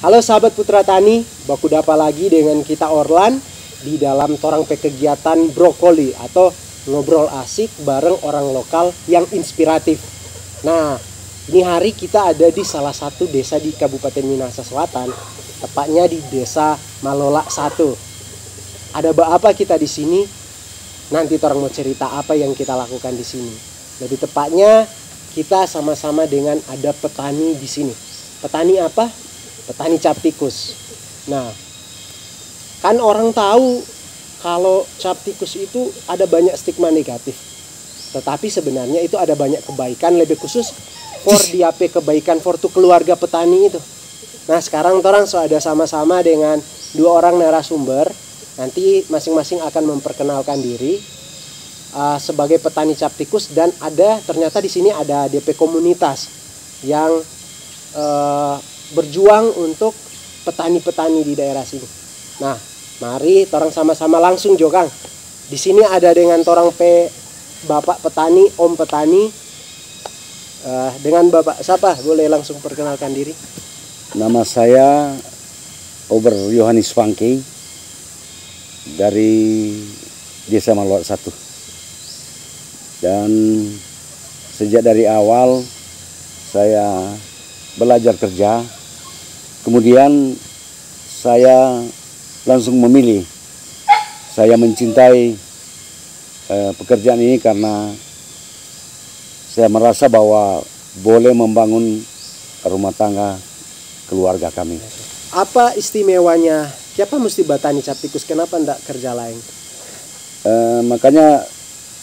Halo sahabat Putra Tani, baku dapa lagi dengan kita Orlan di dalam torang kegiatan brokoli atau ngobrol asik bareng orang lokal yang inspiratif. Nah, ini hari kita ada di salah satu desa di Kabupaten Minahasa Selatan, tepatnya di Desa Malola 1. Ada apa kita di sini? Nanti torang mau cerita apa yang kita lakukan di sini. Lebih tepatnya kita sama-sama dengan ada petani di sini. Petani apa? Petani cap tikus. Nah, kan orang tahu kalau cap tikus itu ada banyak stigma negatif. Tetapi sebenarnya itu ada banyak kebaikan, lebih khusus for diape kebaikan for tu keluarga petani itu. Nah, sekarang orang sudah sama-sama dengan dua orang narasumber. Nanti masing-masing akan memperkenalkan diri sebagai petani cap tikus, dan ternyata di sini ada DP komunitas yang berjuang untuk petani-petani di daerah sini. Nah, mari torang sama-sama langsung Kang. Di sini ada dengan torang Bapak petani, Om petani. Dengan Bapak siapa? Boleh langsung perkenalkan diri. Nama saya Ober Yohanes Fangkey dari Desa Malola 1. Dan sejak dari awal saya belajar kerja, kemudian saya langsung memilih, saya mencintai pekerjaan ini karena saya merasa bahwa boleh membangun rumah tangga keluarga kami. Apa istimewanya? Siapa mesti batani cap tikus? Kenapa enggak kerja lain? Makanya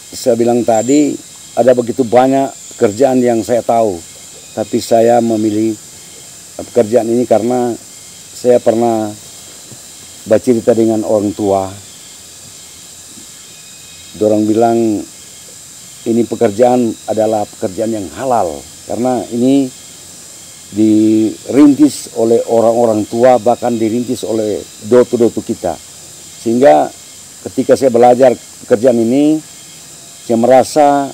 saya bilang tadi ada begitu banyak pekerjaan yang saya tahu, tapi saya memilih pekerjaan ini karena saya pernah bercerita dengan orang tua. Dorang bilang ini pekerjaan adalah pekerjaan yang halal karena ini dirintis oleh orang-orang tua, bahkan dirintis oleh dotu-dotu kita. Sehingga ketika saya belajar pekerjaan ini, saya merasa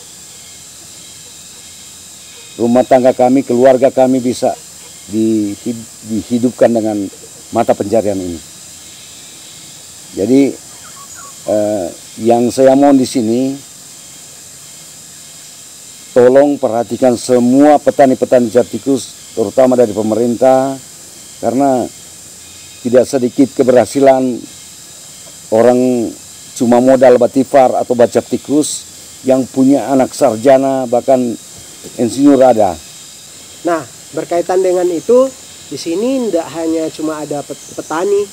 rumah tangga kami, keluarga kami bisa dihidupkan dengan mata pencarian ini. Jadi yang saya mohon di sini, tolong perhatikan semua petani-petani cap tikus, terutama dari pemerintah, karena tidak sedikit keberhasilan orang cuma modal batifar atau bacap tikus yang punya anak sarjana, bahkan insinyur ada. Nah, berkaitan dengan itu, di sini tidak hanya cuma ada petani,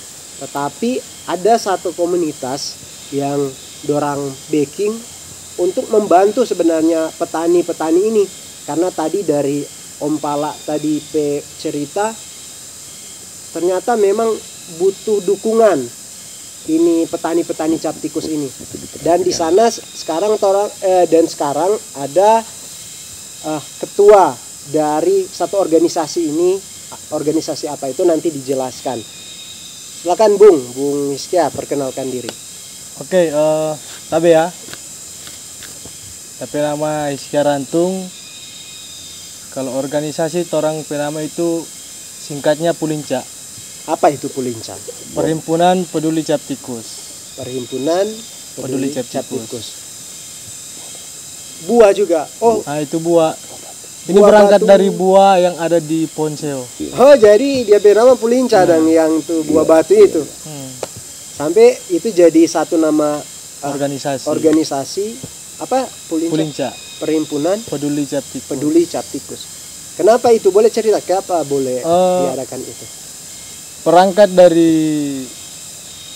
tetapi ada satu komunitas yang dorang backing untuk membantu sebenarnya petani-petani ini. Karena tadi dari Om Pala tadi cerita, ternyata memang butuh dukungan ini petani-petani cap tikus ini. Dan di sana sekarang ada ketua dari satu organisasi ini. Organisasi apa itu nanti dijelaskan. Silakan Bung Hiskia, perkenalkan diri. Oke, tabe ya. Tapi nama Hiskia Rantung. Kalau organisasi torang penama itu singkatnya Pulinca. Apa itu Pulinca? Perhimpunan Peduli Cap Tikus. Perhimpunan Peduli Cap Tikus. Buah juga. Oh, nah itu buah. Ini buah berangkat batu. dari buah yang ada di Ponseo. Oh, jadi dia bernama Pulinca dan yang tuh buah batu itu. Sampai itu jadi satu nama organisasi apa? Pulinca. Perhimpunan Peduli Cap Tikus. Peduli Cap Tikus. Kenapa itu? Boleh cerita kenapa boleh diadakan itu? Perangkat dari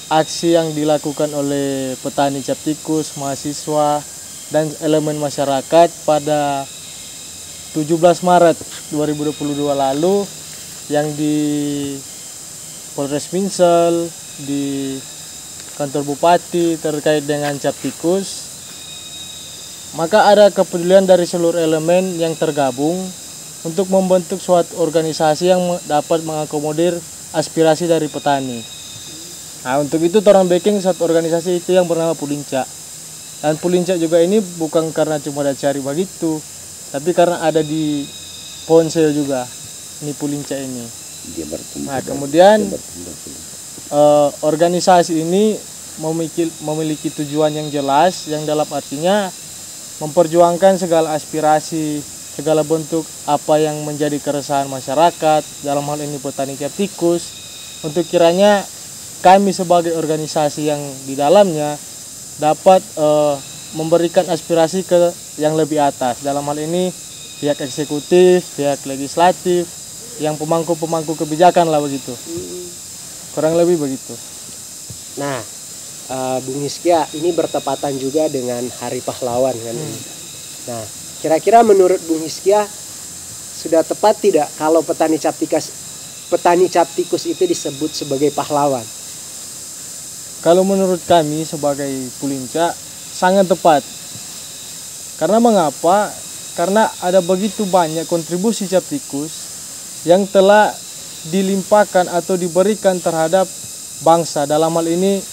aksi yang dilakukan oleh petani cap tikus, mahasiswa, dan elemen masyarakat pada 17 Maret 2022 lalu yang di Polres Minsel, di kantor bupati terkait dengan cap tikus, maka ada kepedulian dari seluruh elemen yang tergabung untuk membentuk suatu organisasi yang dapat mengakomodir aspirasi dari petani. Nah, untuk itu orang backing satu organisasi itu yang bernama Pulinca. Dan Pulinca juga ini bukan karena cuma ada cari begitu, tapi karena ada di Ponsel juga. Ini Pulinca ini. dia bertumbuh. Nah, kemudian Dia bertumbuh. organisasi ini memiliki tujuan yang jelas, yang dalam artinya memperjuangkan segala aspirasi, segala bentuk apa yang menjadi keresahan masyarakat, dalam hal ini petani cap tikus, untuk kiranya kami sebagai organisasi yang di dalamnya dapat memberikan aspirasi ke yang lebih atas, dalam hal ini pihak eksekutif, pihak legislatif, yang pemangku kebijakan lah begitu. Kurang lebih begitu. Nah, Bung Hizkia, ini bertepatan juga dengan Hari Pahlawan kan. Nah, kira-kira menurut Bung Hizkia sudah tepat tidak kalau petani cap tikus itu disebut sebagai pahlawan? Kalau menurut kami sebagai Pulinca sangat tepat. Karena mengapa? Karena ada begitu banyak kontribusi cap tikus yang telah dilimpahkan atau diberikan terhadap bangsa, dalam hal ini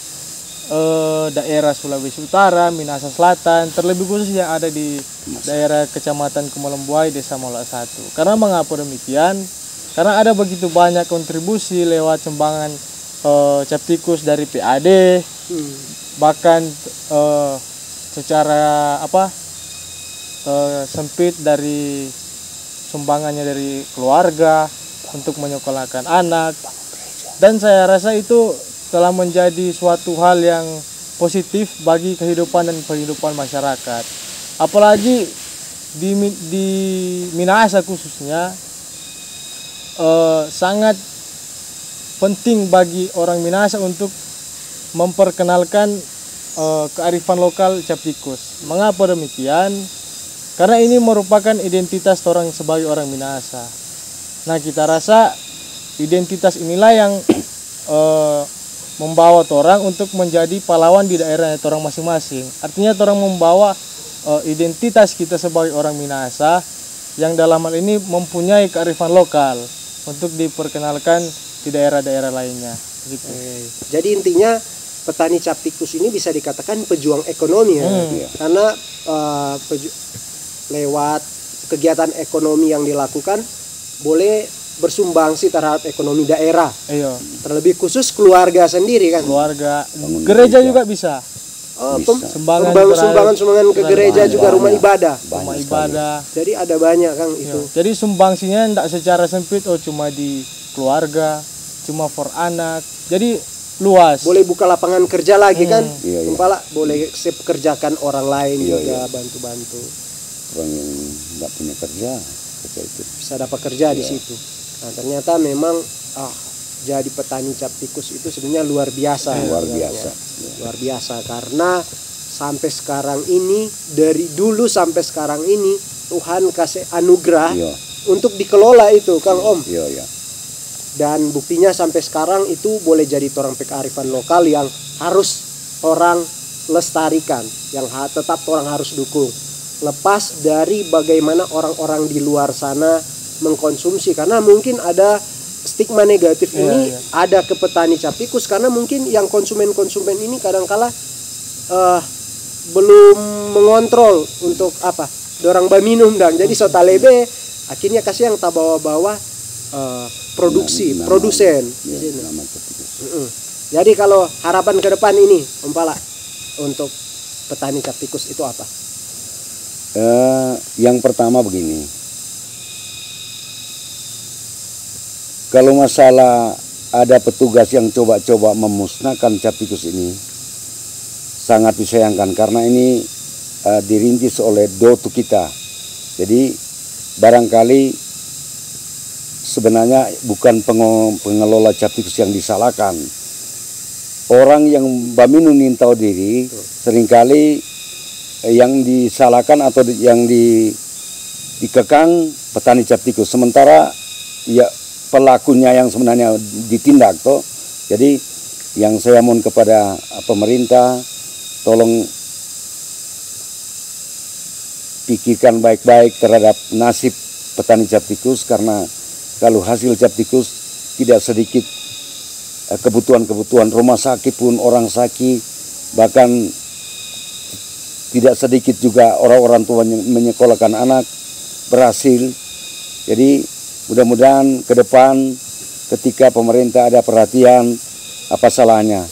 daerah Sulawesi Utara, Minahasa Selatan, terlebih khusus yang ada di daerah Kecamatan Kumalembuai, Desa Mola 1. Karena mengapa demikian? Karena ada begitu banyak kontribusi lewat sumbangan cap tikus dari PAD, bahkan secara sempit dari sumbangannya dari keluarga untuk menyekolahkan anak, dan saya rasa itu telah menjadi suatu hal yang positif bagi kehidupan dan kehidupan masyarakat. Apalagi di Minahasa khususnya sangat penting bagi orang Minahasa untuk memperkenalkan kearifan lokal cap tikus. Mengapa demikian? Karena ini merupakan identitas orang sebagai orang Minahasa. Nah, kita rasa identitas inilah yang membawa orang untuk menjadi pahlawan di daerah orang masing-masing. Artinya orang membawa identitas kita sebagai orang Minahasa yang dalam hal ini mempunyai kearifan lokal untuk diperkenalkan di daerah-daerah lainnya. Gitu. Jadi intinya petani cap tikus ini bisa dikatakan pejuang ekonomi ya, karena lewat kegiatan ekonomi yang dilakukan boleh bersumbangsi terhadap ekonomi daerah. Iya. Terlebih khusus keluarga sendiri kan. Keluarga, gereja juga bisa. Sumbangan ke gereja juga, rumah ibadah. Rumah ibadah. Jadi ada banyak kan itu. Jadi sumbangsinya tidak secara sempit, cuma di keluarga, cuma for anak. Jadi luas. Boleh buka lapangan kerja lagi kan. Iya. Boleh kerjakan orang lain juga, bantu-bantu. Orang yang nggak punya kerja itu bisa dapat kerja di situ. Nah, ternyata memang jadi petani cap tikus itu sebenarnya luar biasa. Luar biasa karena sampai sekarang ini, dari dulu sampai sekarang ini Tuhan kasih anugerah untuk dikelola itu, Kang Om. Dan buktinya sampai sekarang itu boleh jadi orang kearifan lokal yang harus orang lestarikan, yang tetap orang harus dukung. Lepas dari bagaimana orang-orang di luar sana mengkonsumsi, karena mungkin ada stigma negatif ini ada ke petani cap tikus, karena mungkin yang konsumen ini kadangkala belum mengontrol untuk dorang baminum dan jadi sotalebe akhirnya kasih yang tak bawa-bawa produsen di sini. Jadi kalau harapan ke depan ini Umpala untuk petani cap tikus itu apa? Yang pertama begini, kalau masalah ada petugas yang coba-coba memusnahkan cap tikus ini, sangat disayangkan karena ini dirintis oleh dotu kita. Jadi barangkali sebenarnya bukan pengelola cap tikus yang disalahkan. Orang yang baminun tahu diri seringkali yang disalahkan atau yang dikekang petani cap tikus, sementara ya pelakunya yang sebenarnya ditindak toh. Jadi yang saya mohon kepada pemerintah, tolong pikirkan baik-baik terhadap nasib petani cap tikus, karena kalau hasil cap tikus tidak sedikit kebutuhan rumah sakit pun orang sakit, bahkan tidak sedikit juga orang-orang tua menyekolahkan anak berhasil. Jadi mudah-mudahan ke depan ketika pemerintah ada perhatian, apa salahnya?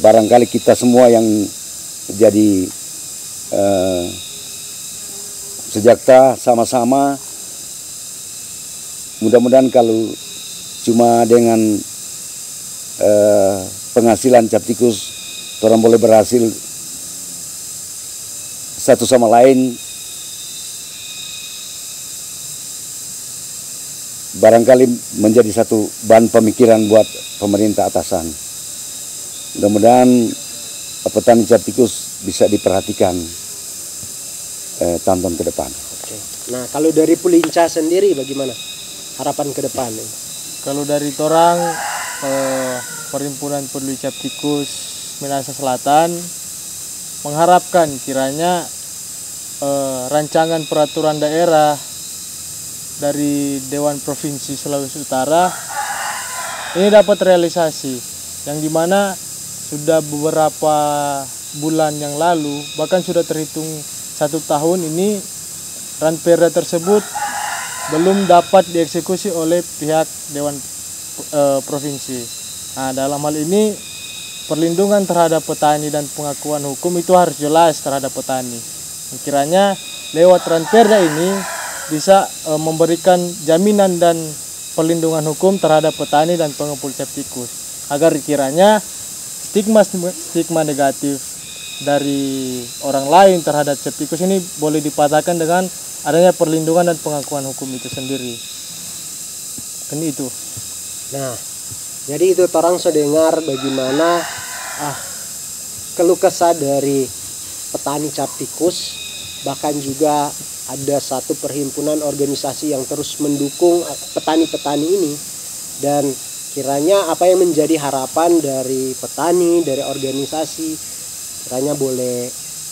Barangkali kita semua yang jadi sejakta sama-sama, mudah-mudahan kalau cuma dengan penghasilan cap tikus orang boleh berhasil satu sama lain, barangkali menjadi satu bahan pemikiran buat pemerintah atasan. Mudah-mudahan petani cap tikus bisa diperhatikan tahun-tahun ke depan. Oke. Nah, kalau dari Pulinca sendiri bagaimana harapan ke depan? Kalau dari torang Perhimpunan Peduli Cap Tikus Minahasa Selatan mengharapkan kiranya rancangan peraturan daerah dari Dewan Provinsi Sulawesi Utara ini dapat realisasi, yang dimana sudah beberapa bulan yang lalu, bahkan sudah terhitung 1 tahun ini, ranperda tersebut belum dapat dieksekusi oleh pihak Dewan Provinsi. Nah, dalam hal ini perlindungan terhadap petani dan pengakuan hukum itu harus jelas terhadap petani. Kiranya lewat ranperda ini bisa memberikan jaminan dan perlindungan hukum terhadap petani dan pengepul cap tikus, agar kiranya stigma negatif dari orang lain terhadap cap tikus ini boleh dipatahkan dengan adanya perlindungan dan pengakuan hukum itu sendiri. Kan itu. Nah, jadi itu orang sudah dengar bagaimana keluh kesah dari petani cap tikus, bahkan juga ada satu perhimpunan organisasi yang terus mendukung petani-petani ini, dan kiranya apa yang menjadi harapan dari petani, dari organisasi, kiranya boleh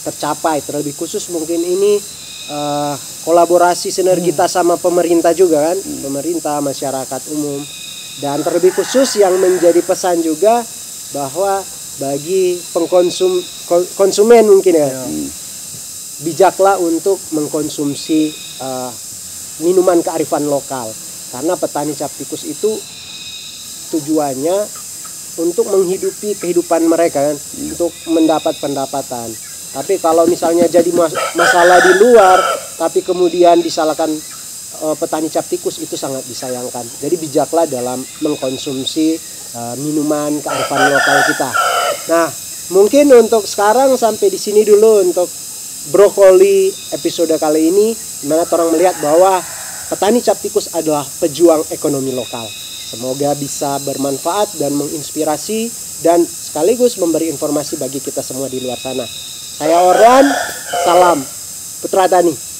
tercapai. Terlebih khusus mungkin ini kolaborasi sinergitas sama pemerintah juga kan, pemerintah, masyarakat umum. Dan terlebih khusus yang menjadi pesan juga bahwa bagi konsumen mungkin ya, bijaklah untuk mengkonsumsi minuman kearifan lokal, karena petani cap tikus itu tujuannya untuk menghidupi kehidupan mereka kan, untuk mendapat pendapatan. Tapi kalau misalnya jadi masalah di luar, tapi kemudian disalahkan petani cap tikus, itu sangat disayangkan. Jadi bijaklah dalam mengkonsumsi minuman kearifan lokal kita. Nah, mungkin untuk sekarang sampai di sini dulu untuk brokoli episode kali ini, dimana orang melihat bahwa petani cap tikus adalah pejuang ekonomi lokal. Semoga bisa bermanfaat dan menginspirasi dan sekaligus memberi informasi bagi kita semua di luar sana. Saya Orlan, salam Putra Tani.